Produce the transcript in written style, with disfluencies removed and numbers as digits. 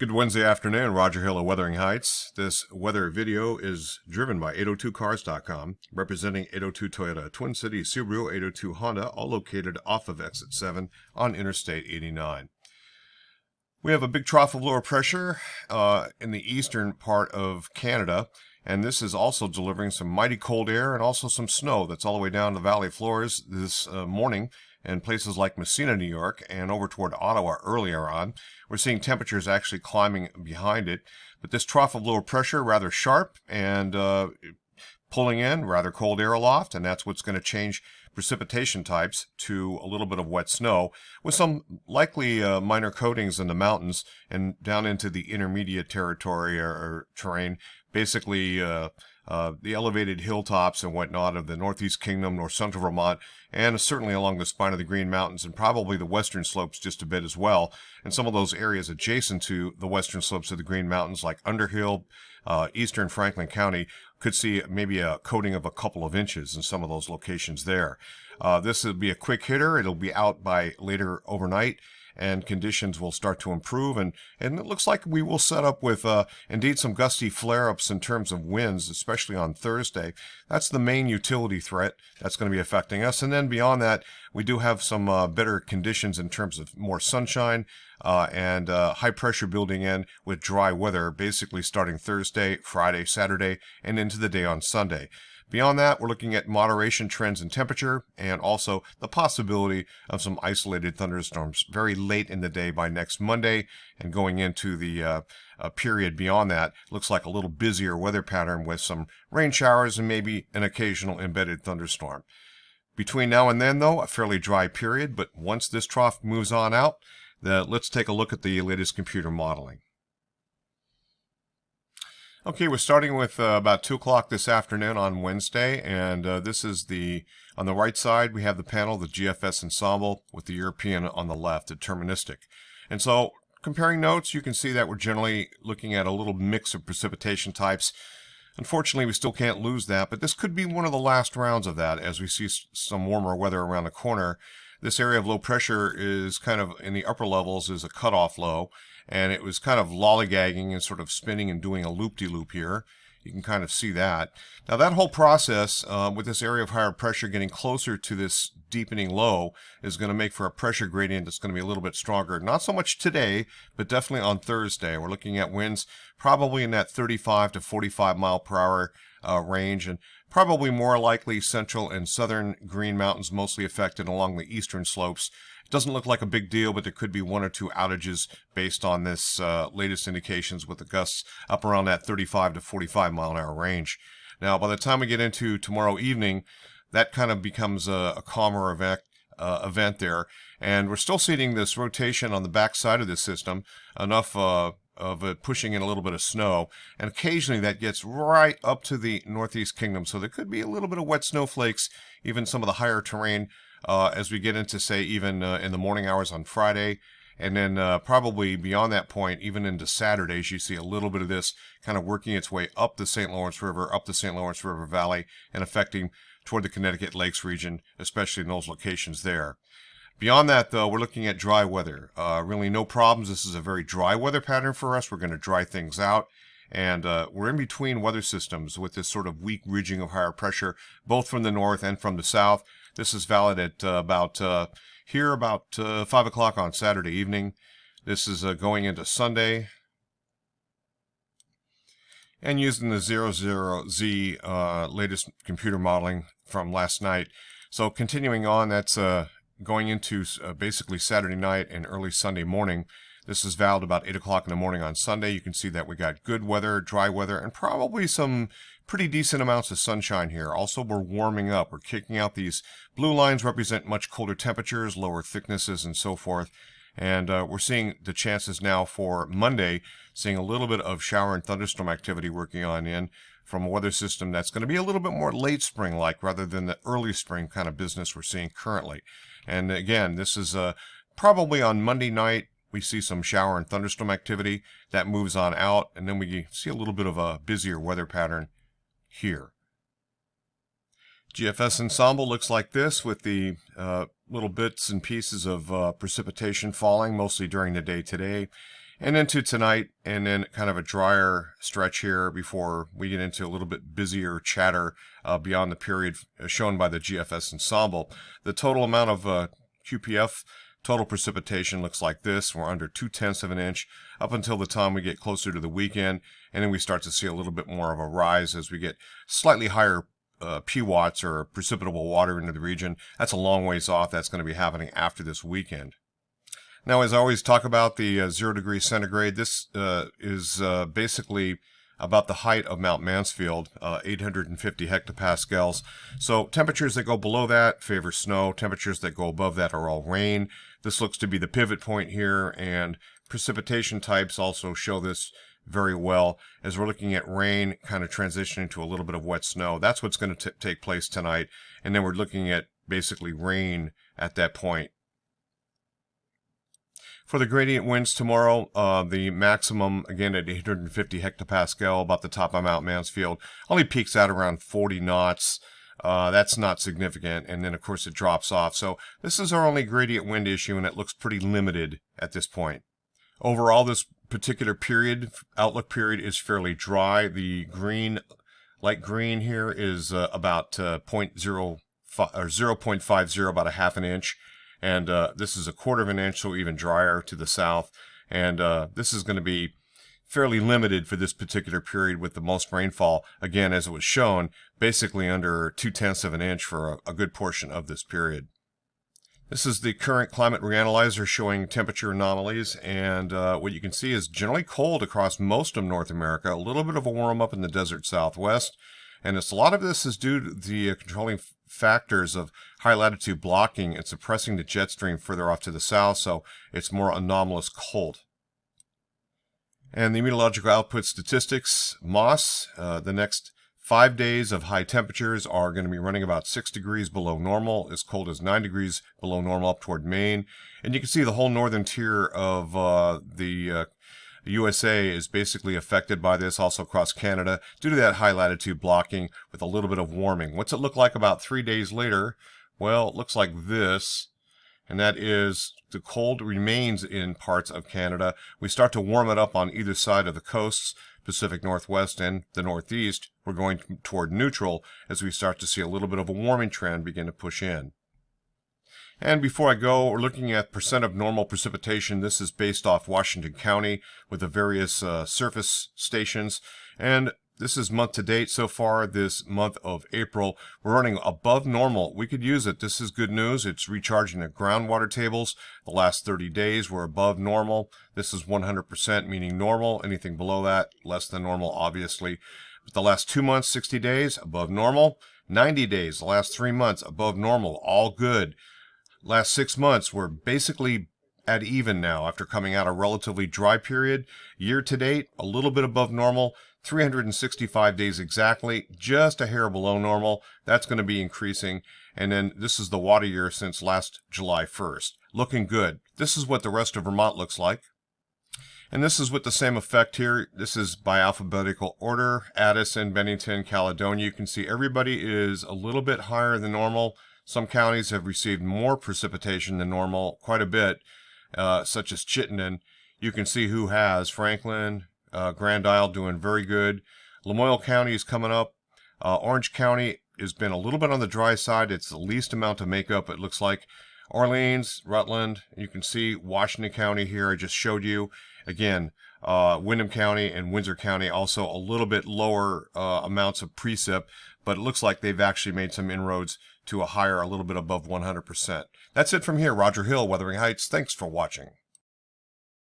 Good Wednesday afternoon, Roger Hill of Wuthering Heights. This weather video is driven by 802cars.com, representing 802 Toyota, Twin Cities, Subaru, 802 Honda, all located off of Exit 7 on Interstate 89. We have a big trough of lower pressure in the eastern part of Canada, and this is also delivering some mighty cold air and also some snow that's all the way down the valley floors this morning in places like Massena, New York, and over toward Ottawa earlier on. We're seeing temperatures actually climbing behind it, but this trough of lower pressure rather sharp and pulling in rather cold air aloft, and that's what's going to change precipitation types to a little bit of wet snow with some likely minor coatings in the mountains and down into the intermediate territory or terrain, basically the elevated hilltops and whatnot of the Northeast Kingdom, north central Vermont, and certainly along the spine of the Green Mountains and probably the western slopes just a bit as well. And some of those areas adjacent to the western slopes of the Green Mountains like Underhill, eastern Franklin County, could see maybe a coating of a couple of inches in some of those locations there. This will be a quick hitter. It'll be out by later overnight, and conditions will start to improve, and it looks like we will set up with indeed some gusty flare-ups in terms of winds, especially on Thursday. That's the main utility threat that's going to be affecting us, and then beyond that, we do have some better conditions in terms of more sunshine and high pressure building in with dry weather, basically starting Thursday, Friday, Saturday, and into the day on Sunday. Beyond that, we're looking at moderation trends in temperature and also the possibility of some isolated thunderstorms very late in the day by next Monday, and going into the period beyond that, looks like a little busier weather pattern with some rain showers and maybe an occasional embedded thunderstorm. Between now and then, though, a fairly dry period, but once this trough moves on out, let's take a look at the latest computer modeling. Okay, we're starting with about 2 o'clock this afternoon on Wednesday, and this is on the right side, we have the panel, the GFS ensemble, with the European on the left, deterministic. And so, comparing notes, you can see that we're generally looking at a little mix of precipitation types. Unfortunately, we still can't lose that, but this could be one of the last rounds of that as we see some warmer weather around the corner. This area of low pressure is kind of in the upper levels is a cutoff low, and it was kind of lollygagging and sort of spinning and doing a loop-de-loop here. You can kind of see that. Now that whole process with this area of higher pressure getting closer to this deepening low is going to make for a pressure gradient that's going to be a little bit stronger. Not so much today, but definitely on Thursday. We're looking at winds probably in that 35 to 45 mile per hour range, and probably more likely central and southern Green Mountains mostly affected along the eastern slopes. It doesn't look like a big deal, but there could be 1 or 2 outages based on this latest indications with the gusts up around that 35 to 45 mile an hour range. Now, by the time we get into tomorrow evening, that kind of becomes a calmer event there. And we're still seeing this rotation on the back side of this system, enough of it pushing in a little bit of snow, and occasionally that gets right up to the Northeast Kingdom, so there could be a little bit of wet snowflakes, even some of the higher terrain as we get into, say, even in the morning hours on Friday, and then probably beyond that point, even into Saturdays, you see a little bit of this kind of working its way up the St. Lawrence River, up the St. Lawrence River Valley, and affecting toward the Connecticut Lakes region, especially in those locations there. Beyond that, though, we're looking at dry weather. Really no problems. This is a very dry weather pattern for us. We're going to dry things out. And we're in between weather systems with this sort of weak ridging of higher pressure, both from the north and from the south. This is valid at about 5 o'clock on Saturday evening. This is going into Sunday. And using the 00Z latest computer modeling from last night. So continuing on, that's going into basically Saturday night and early Sunday morning. This is valid about 8 o'clock in the morning on Sunday. You can see that we got good weather, dry weather, and probably some pretty decent amounts of sunshine here. Also, we're warming up. We're kicking out these blue lines, represent much colder temperatures, lower thicknesses, and so forth. And we're seeing the chances now for Monday, seeing a little bit of shower and thunderstorm activity working on in from a weather system that's going to be a little bit more late spring-like rather than the early spring kind of business we're seeing currently. And again, this is probably on Monday night, we see some shower and thunderstorm activity. That moves on out, and then we see a little bit of a busier weather pattern here. GFS ensemble looks like this with the little bits and pieces of precipitation falling mostly during the day today. and into tonight, and then kind of a drier stretch here before we get into a little bit busier chatter beyond the period shown by the GFS ensemble. The total amount of QPF, total precipitation, looks like this. We're under 0.2 of an inch up until the time we get closer to the weekend, and then we start to see a little bit more of a rise as we get slightly higher PWatts or precipitable water into the region. That's a long ways off. That's going to be happening after this weekend. Now, as I always talk about the 0 degrees centigrade, this is basically about the height of Mount Mansfield, 850 hectopascals. So temperatures that go below that favor snow. Temperatures that go above that are all rain. This looks to be the pivot point here, and precipitation types also show this very well as we're looking at rain kind of transitioning to a little bit of wet snow. That's what's going to take place tonight, and then we're looking at basically rain at that point. For the gradient winds tomorrow, the maximum, again, at 850 hectopascal, about the top of Mount Mansfield, only peaks out around 40 knots. That's not significant, and then, of course, it drops off. So this is our only gradient wind issue, and it looks pretty limited at this point. Overall, this particular period, outlook period, is fairly dry. The green, light green here is about 0.50, about a half an inch. And this is a quarter of an inch, so even drier to the south. And this is going to be fairly limited for this particular period with the most rainfall, again, as it was shown, basically under 0.2 of an inch for a good portion of this period. This is the current climate reanalyzer showing temperature anomalies, and what you can see is generally cold across most of North America, a little bit of a warm up in the desert southwest. And a lot of this is due to the controlling factors of high latitude blocking and suppressing the jet stream further off to the south, so it's more anomalous cold. And the meteorological output statistics, MOS, the next 5 days of high temperatures are going to be running about 6 degrees below normal, as cold as 9 degrees below normal up toward Maine. And you can see the whole northern tier of the USA is basically affected by this, also across Canada, due to that high latitude blocking with a little bit of warming. What's it look like about 3 days later? Well, it looks like this, and that is the cold remains in parts of Canada. We start to warm it up on either side of the coasts, Pacific Northwest and the Northeast. We're going toward neutral as we start to see a little bit of a warming trend begin to push in. And before I go, we're looking at percent of normal precipitation. This is based off Washington County with the various surface stations. And this is month to date so far, this month of April. We're running above normal. We could use it. This is good news. It's recharging the groundwater tables. The last 30 days were above normal. This is 100%, meaning normal. Anything below that, less than normal, obviously. But the last 2 months, 60 days, above normal. 90 days, the last 3 months, above normal. All good. Last 6 months, we're basically at even now after coming out a relatively dry period. Year to date, a little bit above normal. 365 days exactly, just a hair below normal. That's going to be increasing. And then this is the water year since last July 1st. Looking good. This is what the rest of Vermont looks like. And this is with the same effect here. This is by alphabetical order. Addison, Bennington, Caledonia. You can see everybody is a little bit higher than normal. Some counties have received more precipitation than normal, quite a bit, such as Chittenden. You can see who has. Franklin, Grand Isle doing very good. Lamoille County is coming up. Orange County has been a little bit on the dry side. It's the least amount of makeup, it looks like. Orleans, Rutland, you can see Washington County here I just showed you. Again, Windham County and Windsor County also a little bit lower amounts of precip, but it looks like they've actually made some inroads to a higher, a little bit above 100%. That's it from here. Roger Hill, Wuthering Heights. Thanks for watching.